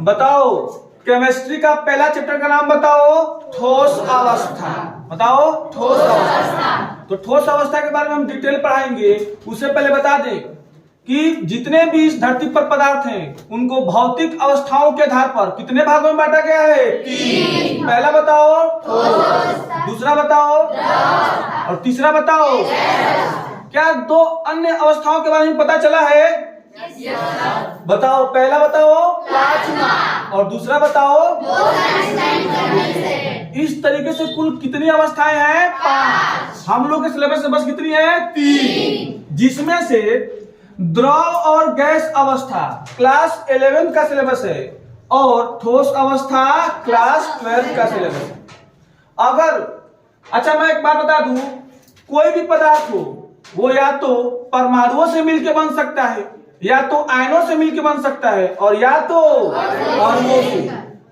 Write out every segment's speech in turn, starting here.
बताओ केमिस्ट्री का पहला चैप्टर का नाम बताओ, ठोस अवस्था। बताओ ठोस अवस्था। तो ठोस अवस्था के बारे में हम डिटेल पढ़ाएंगे। उससे पहले बता दें कि जितने भी इस धरती पर पदार्थ हैं उनको भौतिक अवस्थाओं के आधार पर कितने भागों में बांटा गया है? 3। पहला बताओ ठोस, दूसरा बताओ और तीसरा बताओ। क्या 2 अन्य अवस्थाओं के बारे में पता चला है? बताओ, पहला बताओ प्लाज्मा और दूसरा बताओ। इस तरीके से कुल कितनी अवस्थाएं हैं? 5। हम लोग के सिलेबस में बस कितनी है? 3, जिसमें से द्रव और गैस अवस्था क्लास 11 का सिलेबस है और ठोस अवस्था क्लास 12 का सिलेबस है। अगर अच्छा मैं एक बात बता दूं, कोई भी पदार्थ हो वो या तो परमाणुओं से मिलकर बन सकता है, या तो आयनों से मिलकर बन सकता है, और या तो अणुओं से।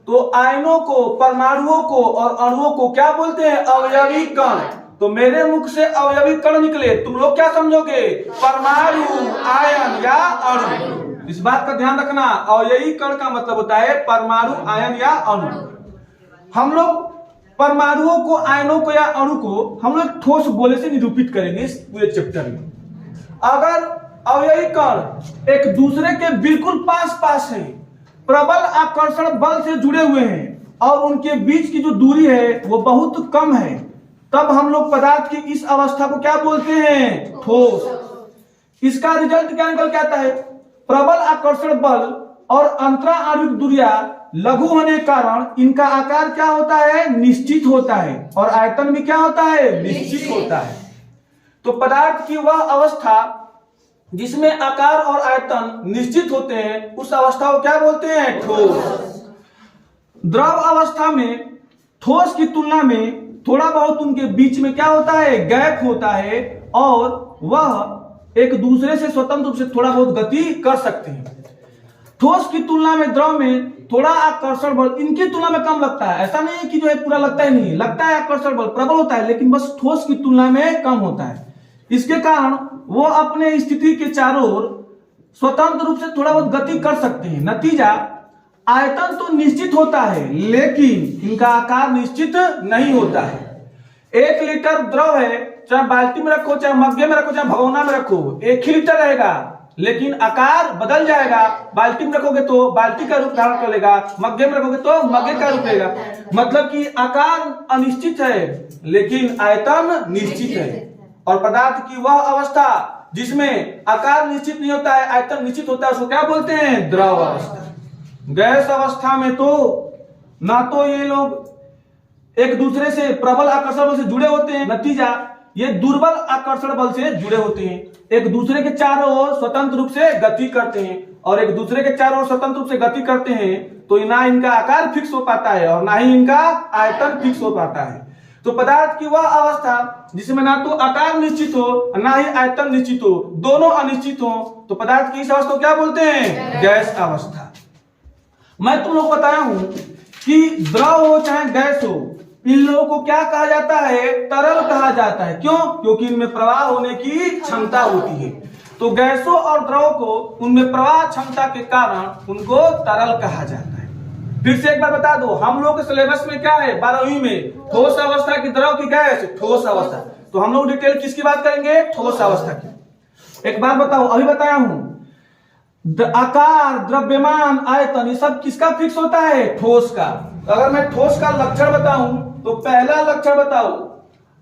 तो आयनों को, परमाणुओं को और अणुओं को क्या बोलते हैं? अवयवी कण। तो मेरे मुख से अवयवी कण निकले, तुम लोग क्या समझोगे? परमाणु, आयन या अणु। इस बात का ध्यान रखना, अवयवी कण का मतलब होता है परमाणु, आयन या अणु। हम लोग परमाणुओं को, आयनों को या अणु को हम लोग ठोस गोले से निरूपित करेंगे इस पूरे चैप्टर में। अगर अवयवी कण एक दूसरे के बिल्कुल पास पास हैं, प्रबल आकर्षण बल से जुड़े हुए हैं और उनके बीच की जो दूरी है वो बहुत कम है, तब हम लोग पदार्थ की इस अवस्था को क्या बोलते हैं? ठोस। इसका रिजल्ट क्या निकल के आता है? प्रबल आकर्षण बल और अंतरा आणविक दूरियां लघु होने के कारण इनका आकार क्या होता है? निश्चित होता है, और आयतन भी क्या होता है? निश्चित होता है। तो पदार्थ की वह अवस्था जिसमें आकार और आयतन निश्चित होते हैं उस अवस्था को क्या बोलते हैं? ठोस। द्रव अवस्था में ठोस की तुलना में थोड़ा बहुत उनके बीच में क्या होता है? गैप होता है, और वह एक दूसरे से स्वतंत्र रूप से थोड़ा बहुत गति कर सकते हैं। ठोस की तुलना में द्रव में थोड़ा आकर्षण बल इनकी तुलना में कम लगता है। ऐसा नहीं है कि जो है पूरा लगता ही नहीं, लगता है आकर्षण बल प्रबल होता है, लेकिन बस ठोस की तुलना में कम होता है। इसके कारण वो अपने स्थिति के चारों ओर स्वतंत्र रूप से थोड़ा बहुत गति कर सकते हैं। नतीजा, आयतन तो निश्चित होता है लेकिन इनका आकार निश्चित नहीं होता है। 1 लीटर द्रव है, चाहे बाल्टी में रखो, चाहे मग्गे में रखो, चाहे भगोना में रखो, 1 ही लीटर रहेगा, लेकिन आकार बदल जाएगा। बाल्टी में रखोगे तो बाल्टी का रूप धारण कर लेगा, मग्गे में रखोगे तो मग्गे का रूप लेगा। मतलब कि आकार अनिश्चित है लेकिन आयतन निश्चित है। और पदार्थ की वह अवस्था जिसमें आकार निश्चित नहीं होता है, आयतन निश्चित होता है, उसको क्या बोलते हैं? द्रव अवस्था। गैस अवस्था में तो ना तो ये लोग एक दूसरे से प्रबल आकर्षण बल से जुड़े होते हैं, नतीजा ये दुर्बल आकर्षण बल से जुड़े होते हैं। एक दूसरे के चारों ओर स्वतंत्र रूप से गति करते हैं, और एक दूसरे के चारों ओर स्वतंत्र रूप से गति करते हैं तो ना इनका आकार फिक्स हो पाता है और ना ही इनका आयतन फिक्स हो पाता है। तो पदार्थ की वह अवस्था जिसमें ना तो आकार निश्चित हो ना ही आयतन निश्चित हो, दोनों अनिश्चित हो, तो पदार्थ की इस अवस्था को क्या बोलते हैं? गैस अवस्था। मैं तुम लोग को बताया हूं कि द्रव हो चाहे गैस हो, इन लोगों को क्या कहा जाता है? तरल कहा जाता है। क्यों? क्योंकि इनमें प्रवाह होने की क्षमता होती है। तो गैसों और द्रव को उनमें प्रवाह क्षमता के कारण उनको तरल कहा जाता है। फिर से एक बार बता दो, हम लोग के सिलेबस में क्या है? 12वीं में ठोस अवस्था की, द्रव की, गैस, ठोस अवस्था। तो हम लोग डिटेल किसकी बात करेंगे? ठोस अवस्था की। एक बार बताओ, अभी बताया हूं, आकार, द्रव्यमान, आयतन, ये सब किसका फिक्स होता है? ठोस का। अगर मैं ठोस का लक्षण बताऊं तो पहला लक्षण बताओ,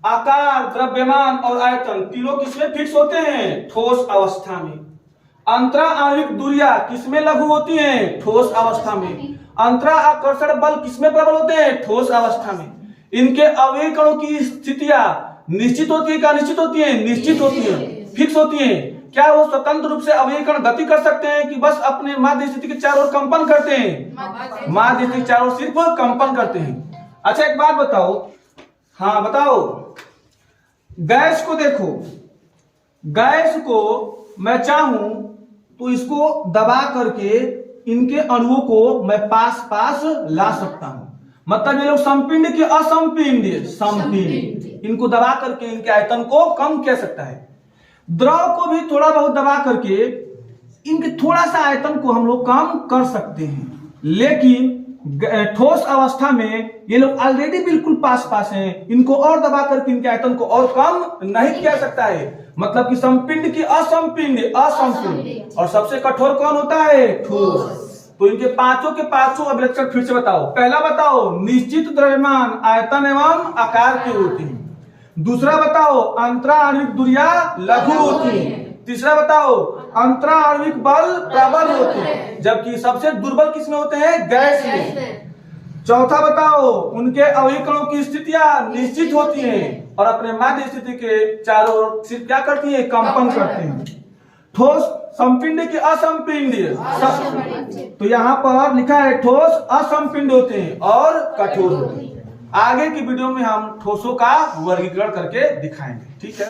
आकार, द्रव्यमान और आयतन तीनों किसमें फिक्स होते हैं? ठोस अवस्था में। अंतरा आणविक दूरियां किसमें लघु होती हैं? ठोस अवस्था में। अंतरा आकर्षण बल किसमें प्रबल होते हैं? ठोस अवस्था में। इनके अवयवी कणों की स्थितियां निश्चित होती है क्या निश्चित होती है? निश्चित होती है, फिक्स होती है। क्या वो स्वतंत्र रूप से अवयवी कण गति कर सकते हैं कि बस अपने माध्य स्थिति के चारों ओर कंपन करते हैं? माध्य स्थिति के चारों ओर सिर्फ कंपन करते हैं। अच्छा एक बात बताओ, हाँ बताओ, गैस को देखो, गैस को मैं चाहूं तो इसको दबा करके इनके अणुओं को मैं पास पास ला सकता हूं। मतलब ये लोग संपिंड के असंपिंड, संपिंड, इनको दबा करके इनके आयतन को कम किया सकता है। द्रव को भी थोड़ा बहुत दबा करके इनके थोड़ा सा आयतन को हम लोग कम कर सकते हैं। लेकिन ठोस अवस्था में ये लोग ऑलरेडी बिल्कुल पास पास हैं, इनको और दबा करके इनके आयतन को और कम नहीं किया सकता है। मतलब कि समपिंड की असमपिंड और सबसे कठोर कौन होता है? ठोस। तो इनके पांचों के पांचों अभिलक्षण फिर से बताओ। पहला बताओ, निश्चित द्रव्यमान आयतन एवं आकार की होती है। दूसरा बताओ, अंतरा आणविक दूरियां लघु होती है। तीसरा बताओ, अंतरा आणविक बल प्रबल होते हैं, जबकि सबसे दुर्बल किसमें होते हैं? गैस में। चौथा बताओ, उनके अवयवी कणों की स्थितियां निश्चित होती हैं और अपने माध्य स्थिति के चारों ओर सिर्फ क्या करती है? कंपन करते हैं। ठोस समपिंड की असमपिंड। तो यहाँ पर लिखा है ठोस असमपिंड होते हैं और कठोर होते हैं। आगे की वीडियो में हम ठोसों का वर्गीकरण करके दिखाएंगे। ठीक है।